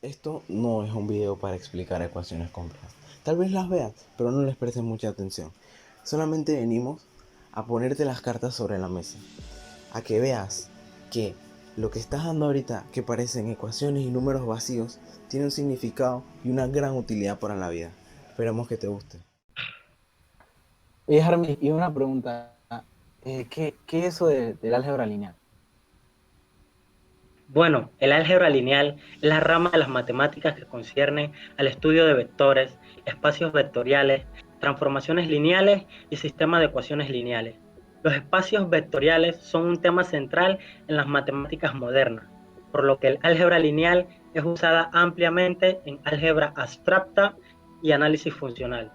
Esto no es un video para explicar ecuaciones complejas. Tal vez las veas, pero no les prestes mucha atención. Solamente venimos a ponerte las cartas sobre la mesa. A que veas que lo que estás dando ahorita, que parecen ecuaciones y números vacíos, tiene un significado y una gran utilidad para la vida. Esperamos que te guste. Oye, Harmy, y una pregunta. ¿Qué es eso del álgebra lineal? Bueno, el álgebra lineal es la rama de las matemáticas que concierne al estudio de vectores, espacios vectoriales, transformaciones lineales y sistemas de ecuaciones lineales. Los espacios vectoriales son un tema central en las matemáticas modernas, por lo que el álgebra lineal es usada ampliamente en álgebra abstracta y análisis funcional.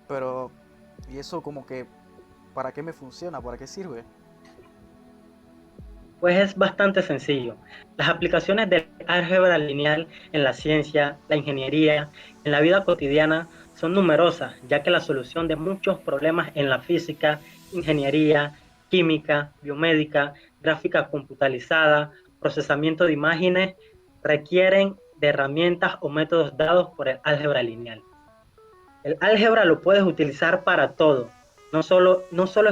Pero, ¿y eso como que para qué me funciona? ¿Para qué sirve? Pues es bastante sencillo. Las aplicaciones del álgebra lineal en la ciencia, la ingeniería, en la vida cotidiana son numerosas, ya que la solución de muchos problemas en la física, ingeniería, química, biomédica, gráfica computarizada, procesamiento de imágenes, requieren de herramientas o métodos dados por el álgebra lineal. El álgebra lo puedes utilizar para todo, no solo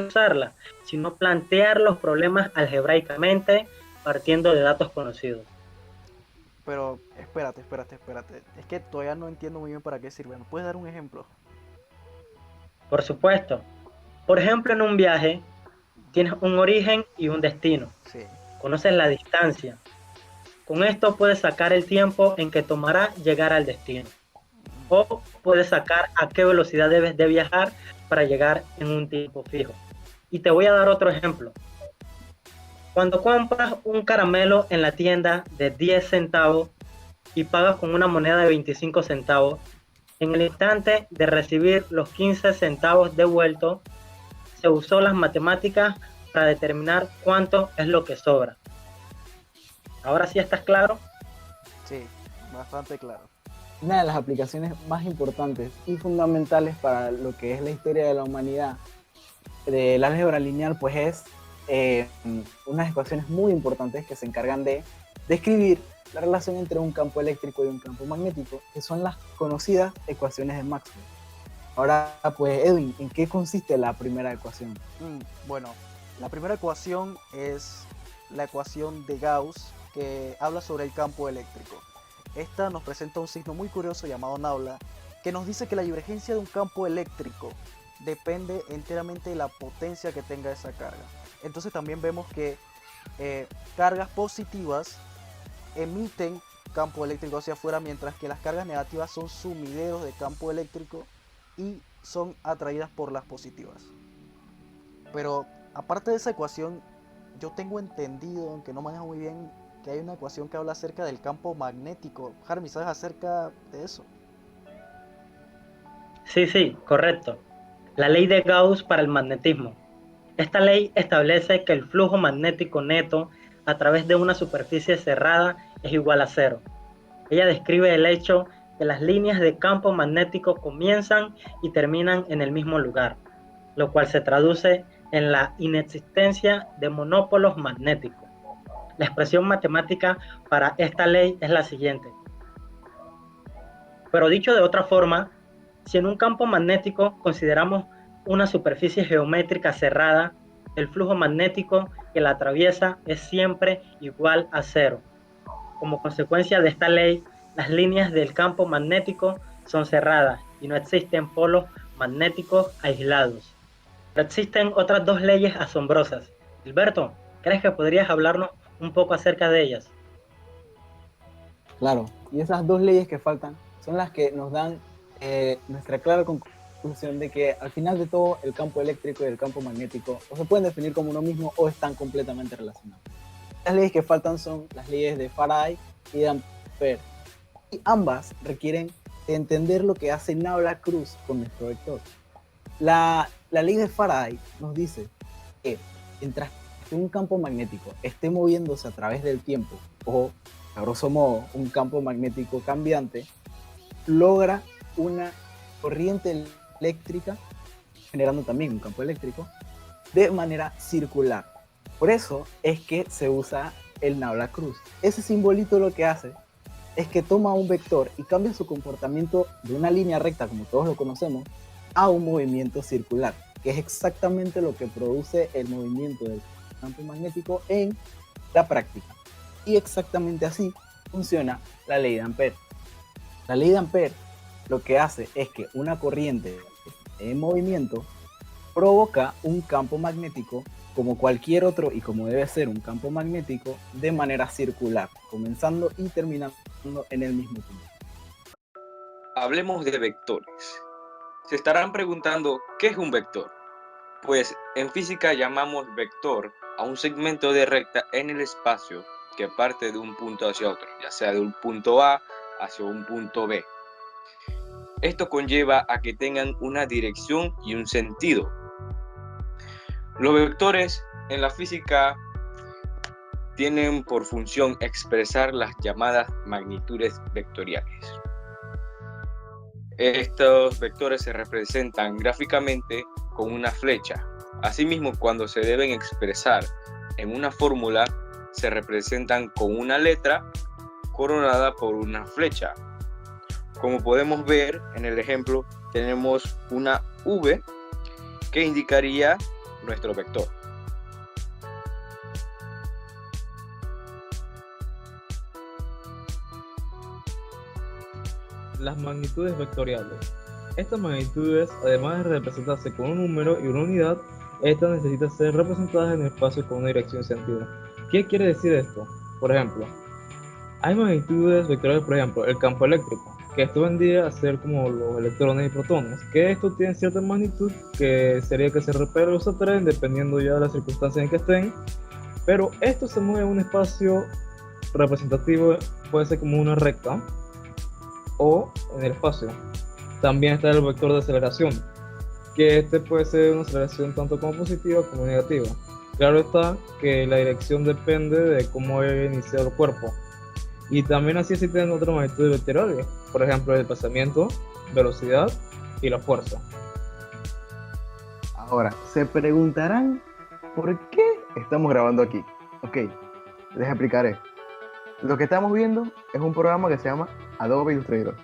usarla, sino plantear los problemas algebraicamente partiendo de datos conocidos. Pero, espérate. Es que todavía no entiendo muy bien para qué sirve. ¿Me puedes dar un ejemplo? Por supuesto, por ejemplo, en un viaje tienes un origen y un destino. Sí. Conoces la distancia. Con esto puedes sacar el tiempo en que tomará llegar al destino. O puedes sacar a qué velocidad debes de viajar para llegar en un tiempo fijo. Y te voy a dar otro ejemplo. Cuando compras un caramelo en la tienda de 10 centavos y pagas con una moneda de 25 centavos, en el instante de recibir los 15 centavos devueltos, se usó las matemáticas para determinar cuánto es lo que sobra. Ahora sí estás claro. Sí, bastante claro. Una de las aplicaciones más importantes y fundamentales para lo que es la historia de la humanidad del álgebra lineal, pues es unas ecuaciones muy importantes que se encargan de describir la relación entre un campo eléctrico y un campo magnético, que son las conocidas ecuaciones de Maxwell. Ahora, pues, Edwin, ¿en qué consiste la primera ecuación? Bueno, la primera ecuación es la ecuación de Gauss que habla sobre el campo eléctrico. Esta nos presenta un signo muy curioso llamado nabla que nos dice que la divergencia de un campo eléctrico depende enteramente de la potencia que tenga esa carga. Entonces también vemos que cargas positivas emiten campo eléctrico hacia afuera, mientras que las cargas negativas son sumideros de campo eléctrico y son atraídas por las positivas. Pero aparte de esa ecuación, yo tengo entendido, aunque no manejo muy bien, que hay una ecuación que habla acerca del campo magnético. Harmy, ¿sabes acerca de eso? Sí, correcto. La ley de Gauss para el magnetismo. Esta ley establece que el flujo magnético neto a través de una superficie cerrada es igual a cero. Ella describe el hecho que las líneas de campo magnético comienzan y terminan en el mismo lugar, lo cual se traduce en la inexistencia de monópolos magnéticos. La expresión matemática para esta ley es la siguiente. Pero dicho de otra forma, si en un campo magnético consideramos una superficie geométrica cerrada, el flujo magnético que la atraviesa es siempre igual a cero. Como consecuencia de esta ley, las líneas del campo magnético son cerradas y no existen polos magnéticos aislados. Pero existen otras dos leyes asombrosas. Gilberto, ¿crees que podrías hablarnos un poco acerca de ellas? Claro, y esas dos leyes que faltan son las que nos dan nuestra clara conclusión de que al final de todo el campo eléctrico y el campo magnético o se pueden definir como uno mismo o están completamente relacionados. Las leyes que faltan son las leyes de Faraday y de Ampère, y ambas requieren de entender lo que hace Nabla-Cruz con nuestro vector. La ley de Faraday nos dice que mientras que un campo magnético esté moviéndose a través del tiempo, o a grosso modo un campo magnético cambiante, logra una corriente eléctrica, generando también un campo eléctrico, de manera circular. Por eso es que se usa el Nabla-Cruz. Ese simbolito lo que hace es que toma un vector y cambia su comportamiento de una línea recta, como todos lo conocemos, a un movimiento circular, que es exactamente lo que produce el movimiento del campo magnético en la práctica. Y exactamente así funciona la ley de Ampère. La ley de Ampère lo que hace es que una corriente en movimiento provoca un campo magnético como cualquier otro y como debe ser un campo magnético de manera circular, comenzando y terminando en el mismo punto. Hablemos de vectores. Se estarán preguntando, ¿qué es un vector? Pues en física llamamos vector a un segmento de recta en el espacio que parte de un punto hacia otro, ya sea de un punto A hacia un punto B. Esto conlleva a que tengan una dirección y un sentido. Los vectores en la física tienen por función expresar las llamadas magnitudes vectoriales. Estos vectores se representan gráficamente con una flecha. Asimismo, cuando se deben expresar en una fórmula, se representan con una letra coronada por una flecha. Como podemos ver en el ejemplo, tenemos una V que indicaría nuestro vector. Las magnitudes vectoriales. Estas magnitudes, además de representarse con un número y una unidad, estas necesitan ser representadas en el espacio con una dirección y sentido. ¿Qué quiere decir esto? Por ejemplo, hay magnitudes vectoriales, por ejemplo, el campo eléctrico, que esto vendría a ser como los electrones y protones, que estos tienen cierta magnitud que sería que se repelen o se atraen dependiendo ya de las circunstancias en que estén, pero esto se mueve en un espacio representativo, puede ser como una recta o en el espacio. También está el vector de aceleración, que este puede ser una aceleración tanto como positiva como negativa. Claro está que la dirección depende de cómo haya iniciado el cuerpo. Y también así existen otras magnitudes vectoriales, por ejemplo el desplazamiento, velocidad y la fuerza. Ahora, se preguntarán por qué estamos grabando aquí. Ok, les explicaré. Lo que estamos viendo es un programa que se llama Adobe Illustrator.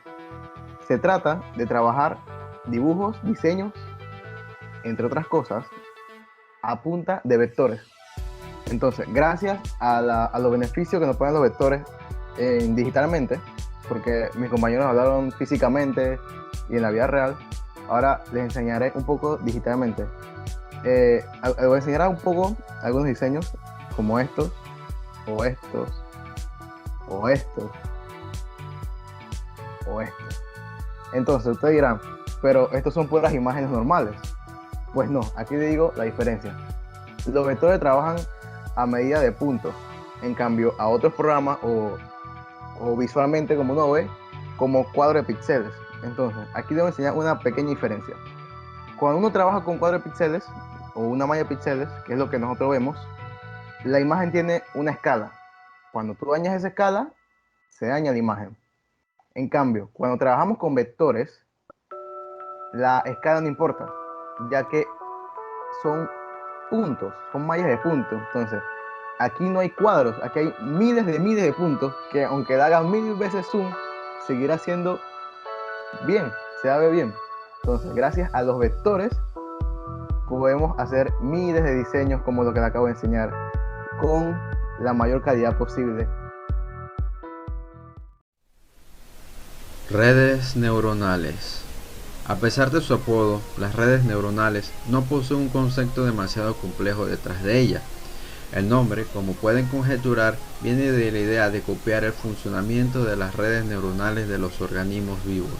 Se trata de trabajar dibujos, diseños, entre otras cosas, a punta de vectores. Entonces, gracias a los beneficios que nos ponen los vectores digitalmente, porque mis compañeros hablaron físicamente y en la vida real, ahora les enseñaré un poco digitalmente. Les voy a enseñar un poco algunos diseños como estos, o estos, o estos, o estos. Entonces ustedes dirán, pero estos son puras imágenes normales. Pues no, aquí les digo la diferencia. Los vectores trabajan a medida de puntos, en cambio a otros programas o visualmente como uno ve, como cuadro de píxeles. Entonces aquí les voy a enseñar una pequeña diferencia. Cuando uno trabaja con cuadro de píxeles o una malla de píxeles, que es lo que nosotros vemos, la imagen tiene una escala. Cuando tú dañas esa escala, se daña la imagen. En cambio, cuando trabajamos con vectores, la escala no importa, ya que son puntos, son mallas de puntos. Entonces, aquí no hay cuadros, aquí hay miles de puntos que aunque le hagan 1000 veces zoom, seguirá siendo bien, se ve bien. Entonces, gracias a los vectores, podemos hacer miles de diseños como lo que le acabo de enseñar, con la mayor calidad posible. Redes neuronales. A pesar de su apodo, las redes neuronales no poseen un concepto demasiado complejo detrás de ellas. El nombre, como pueden conjeturar, viene de la idea de copiar el funcionamiento de las redes neuronales de los organismos vivos.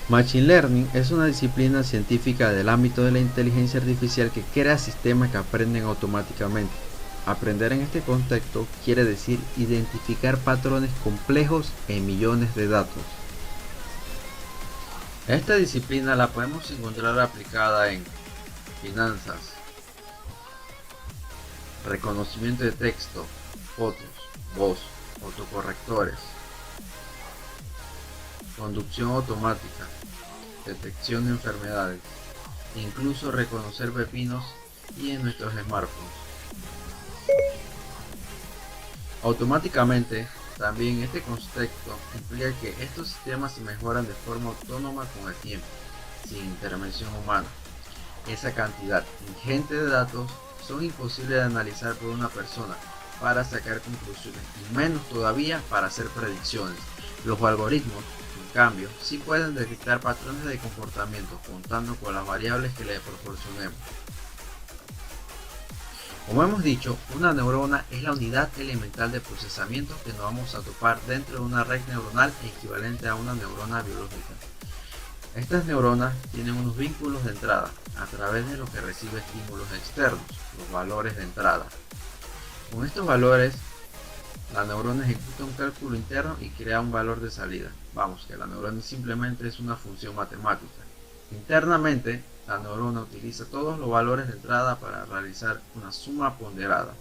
Machine Learning es una disciplina científica del ámbito de la inteligencia artificial que crea sistemas que aprenden automáticamente. Aprender en este contexto quiere decir identificar patrones complejos en millones de datos. Esta disciplina la podemos encontrar aplicada en finanzas, reconocimiento de texto, fotos, voz, autocorrectores, conducción automática, detección de enfermedades, incluso reconocer pepinos y en nuestros smartphones. Automáticamente, también este contexto implica que estos sistemas se mejoran de forma autónoma con el tiempo, sin intervención humana. Esa cantidad ingente de datos son imposibles de analizar por una persona para sacar conclusiones y menos todavía para hacer predicciones. Los algoritmos, en cambio, sí pueden detectar patrones de comportamiento contando con las variables que le proporcionemos. Como hemos dicho, una neurona es la unidad elemental de procesamiento que nos vamos a topar dentro de una red neuronal equivalente a una neurona biológica. Estas neuronas tienen unos vínculos de entrada a través de los que recibe estímulos externos, los valores de entrada. Con estos valores, la neurona ejecuta un cálculo interno y crea un valor de salida. Vamos, que la neurona simplemente es una función matemática. Internamente, la neurona utiliza todos los valores de entrada para realizar una suma ponderada.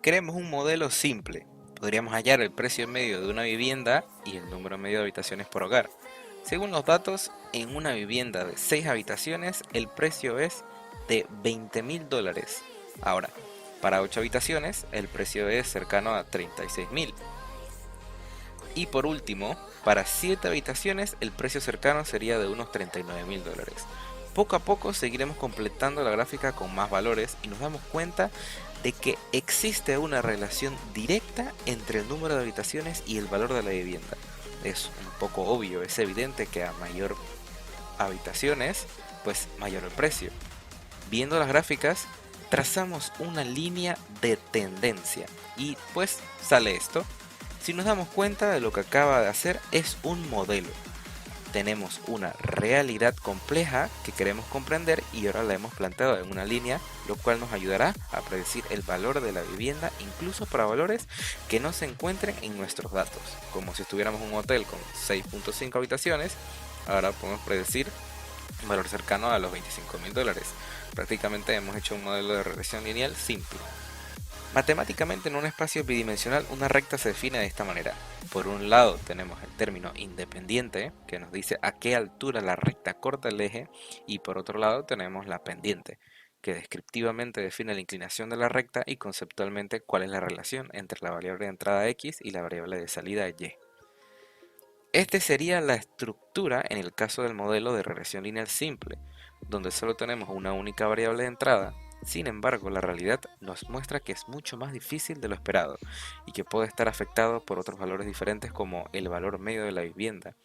Creemos un modelo simple. Podríamos hallar el precio medio de una vivienda y el número medio de habitaciones por hogar. Según los datos, en una vivienda de 6 habitaciones el precio es de $20.000. Ahora, para 8 habitaciones el precio es cercano a $36.000. Y por último, para 7 habitaciones el precio cercano sería de unos $39.000. Poco a poco seguiremos completando la gráfica con más valores y nos damos cuenta de que existe una relación directa entre el número de habitaciones y el valor de la vivienda. Es un poco obvio, es evidente que a mayor habitaciones, pues mayor el precio. Viendo las gráficas, trazamos una línea de tendencia y pues sale esto. Si nos damos cuenta de lo que acaba de hacer es un modelo. Tenemos una realidad compleja que queremos comprender y ahora la hemos planteado en una línea, lo cual nos ayudará a predecir el valor de la vivienda incluso para valores que no se encuentren en nuestros datos. Como si estuviéramos en un hotel con 6.5 habitaciones, ahora podemos predecir un valor cercano a los $25.000. Prácticamente hemos hecho un modelo de regresión lineal simple. Matemáticamente, en un espacio bidimensional una recta se define de esta manera. Por un lado tenemos el término independiente, que nos dice a qué altura la recta corta el eje, y por otro lado tenemos la pendiente, que descriptivamente define la inclinación de la recta y conceptualmente cuál es la relación entre la variable de entrada x y la variable de salida y. Esta sería la estructura en el caso del modelo de regresión lineal simple, donde solo tenemos una única variable de entrada. Sin embargo, la realidad nos muestra que es mucho más difícil de lo esperado y que puede estar afectado por otros valores diferentes como el valor medio de la vivienda.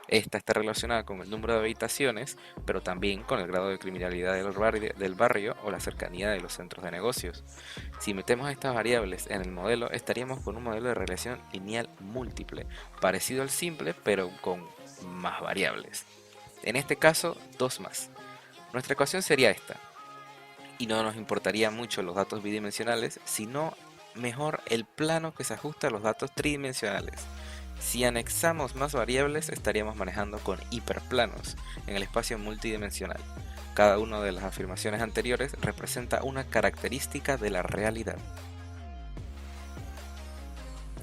Esta está relacionada con el número de habitaciones, pero también con el grado de criminalidad del barrio o la cercanía de los centros de negocios. Si metemos estas variables en el modelo, estaríamos con un modelo de regresión lineal múltiple, parecido al simple, pero con más variables. En este caso, 2 más. Nuestra ecuación sería esta. Y no nos importaría mucho los datos bidimensionales, sino mejor el plano que se ajusta a los datos tridimensionales. Si anexamos más variables, estaríamos manejando con hiperplanos en el espacio multidimensional. Cada una de las afirmaciones anteriores representa una característica de la realidad.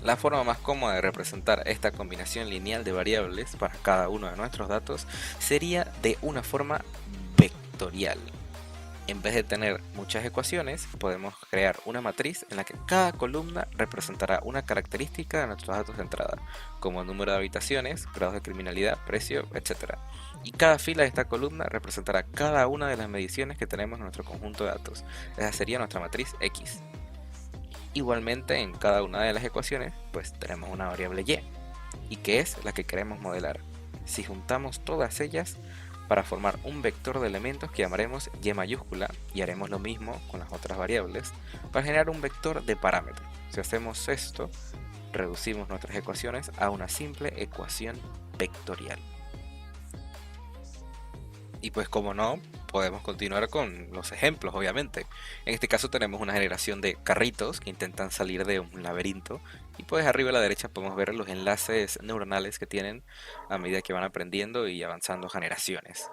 La forma más cómoda de representar esta combinación lineal de variables para cada uno de nuestros datos sería de una forma vectorial. En vez de tener muchas ecuaciones, podemos crear una matriz en la que cada columna representará una característica de nuestros datos de entrada, como número de habitaciones, grados de criminalidad, precio, etc. Y cada fila de esta columna representará cada una de las mediciones que tenemos en nuestro conjunto de datos. Esa sería nuestra matriz X. Igualmente, en cada una de las ecuaciones, pues tenemos una variable Y, que es la que queremos modelar. Si juntamos todas ellas, para formar un vector de elementos que llamaremos Y mayúscula, y haremos lo mismo con las otras variables, para generar un vector de parámetros. Si hacemos esto, reducimos nuestras ecuaciones a una simple ecuación vectorial. Y pues como no, podemos continuar con los ejemplos, obviamente. En este caso tenemos una generación de carritos que intentan salir de un laberinto. Y pues arriba a la derecha podemos ver los enlaces neuronales que tienen a medida que van aprendiendo y avanzando generaciones.